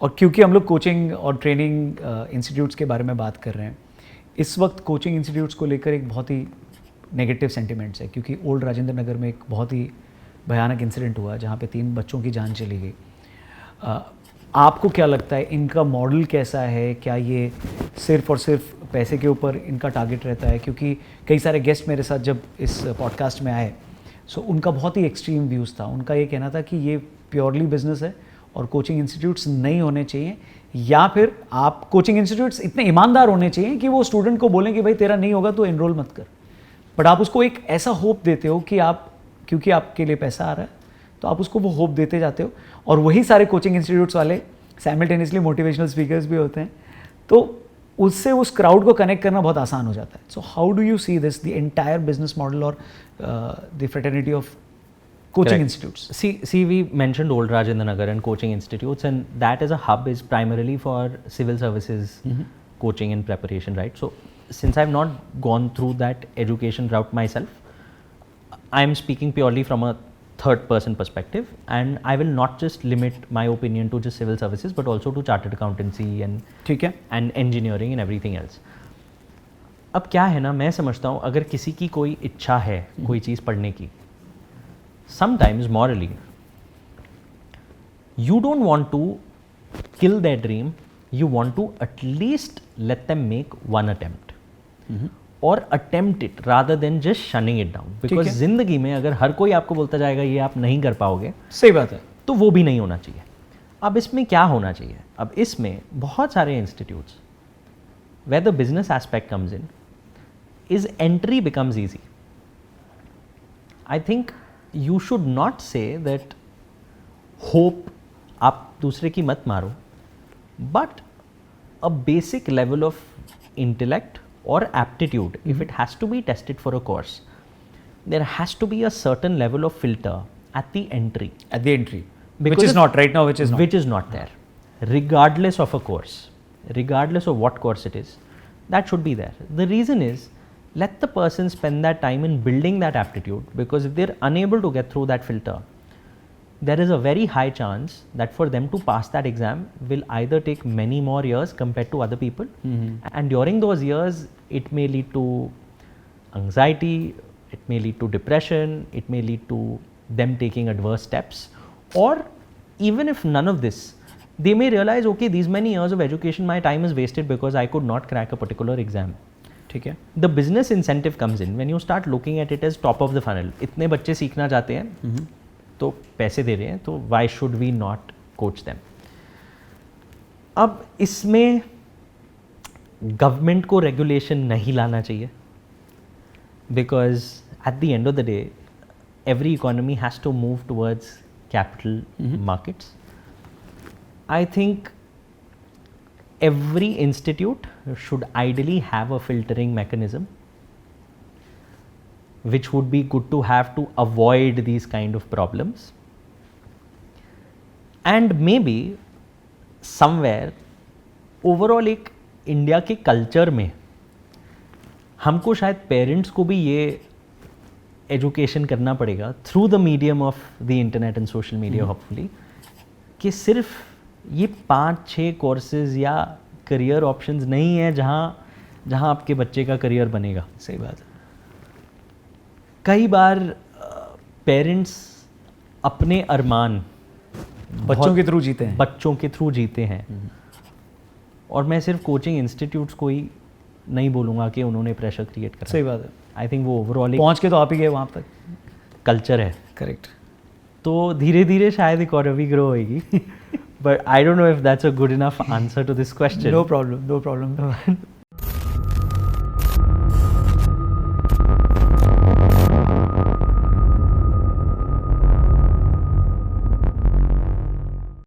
और क्योंकि हम लोग कोचिंग और ट्रेनिंग इंस्टीट्यूट्स के बारे में बात कर रहे हैं, इस वक्त कोचिंग इंस्टीट्यूट्स को लेकर एक बहुत ही नेगेटिव सेंटिमेंट्स है, क्योंकि ओल्ड राजेंद्र नगर में एक बहुत ही भयानक इंसिडेंट हुआ जहाँ पे 3 बच्चों की जान चली गई। आपको क्या लगता है, इनका मॉडल कैसा है? क्या ये सिर्फ और सिर्फ पैसे के ऊपर इनका टारगेट रहता है? क्योंकि कई सारे गेस्ट मेरे साथ जब इस पॉडकास्ट में आए, सो उनका बहुत ही एक्सट्रीम व्यूज़ था। उनका ये कहना था कि ये प्योरली बिजनेस है और कोचिंग इंस्टीट्यूट्स नहीं होने चाहिए, या फिर आप कोचिंग इंस्टीट्यूट्स इतने ईमानदार होने चाहिए कि वो स्टूडेंट को बोलें कि भाई तेरा नहीं होगा तो एनरोल मत कर, बट आप उसको एक ऐसा होप देते हो कि आप, क्योंकि आपके लिए पैसा आ रहा है तो आप उसको वो होप देते जाते हो। और वही सारे कोचिंग इंस्टीट्यूट्स वाले साइमल्टेनियसली मोटिवेशनल स्पीकर्स भी होते हैं, तो उससे उस क्राउड को कनेक्ट करना बहुत आसान हो जाता है। So how do you see this, the entire business model और the fraternity of coaching institutes? See, we mentioned Old Rajendra Nagar and coaching institutes, and that as a hub is primarily for civil services coaching and preparation, right? So, since I've not gone through that education route myself, I'm speaking purely from a third-person perspective, and I will not just limit my opinion to just civil services, but also to chartered accountancy and engineering and everything else. अब क्या है ना, मैं समझता हूँ अगर किसी की कोई इच्छा है कोई चीज़ पढ़ने की, sometimes morally you don't want to kill their dream, you want to at least let them make one attempt or attempt it rather than just shunning it down, because जिंदगी में अगर हर कोई आपको बोलता जाएगा ये आप नहीं कर पाओगे, सही बात है, तो वो भी नहीं होना चाहिए। अब इसमें क्या होना चाहिए, अब इसमें बहुत सारे institutes where the business aspect comes in is entry becomes easy. I think you should not say that hope आप दूसरे की मत मारो, but a basic level of intellect or aptitude, if it has to be tested for a course, there has to be a certain level of filter at the entry. Which is not right now, which is not there. Regardless of a course, regardless of what course it is, that should be there. The reason is, let the person spend that time in building that aptitude, because if they're unable to get through that filter, there is a very high chance that for them to pass that exam will either take many more years compared to other people, and during those years it may lead to anxiety, it may lead to depression, it may lead to them taking adverse steps, or even if none of this, they may realize, okay, these many years of education, my time is wasted because I could not crack a particular exam. ठीक है, The business incentive comes in when you start looking at it as top of the funnel. इतने बच्चे सीखना चाहते हैं, तो पैसे दे रहे हैं, तो why should we not coach them? अब इसमें गवर्नमेंट को रेगुलेशन नहीं लाना चाहिए, because at the end of the day, every economy has to move towards capital markets. I think every institute should ideally have a filtering mechanism, which would be good to have to avoid these kind of problems. And maybe somewhere overall एक India के culture में हमको शायद parents को भी ये education करना पड़ेगा through the medium of the internet and social media hopefully, कि सिर्फ ये 5-6 कोर्सेज या करियर ऑप्शंस नहीं है जहाँ आपके बच्चे का करियर बनेगा। सही बात है। कई बार पेरेंट्स अपने अरमान बच्चों के थ्रू जीते हैं, और मैं सिर्फ कोचिंग इंस्टीट्यूट्स को ही नहीं बोलूँगा कि उन्होंने प्रेशर क्रिएट करा। सही बात है। आई थिंक वो ओवरऑल पहुँच के तो आप ही गए वहाँ तक, कल्चर है। करेक्ट। तो धीरे धीरे शायद इकोनॉमी ग्रो होएगी, but I don't know if that's a good enough answer to this question. No problem.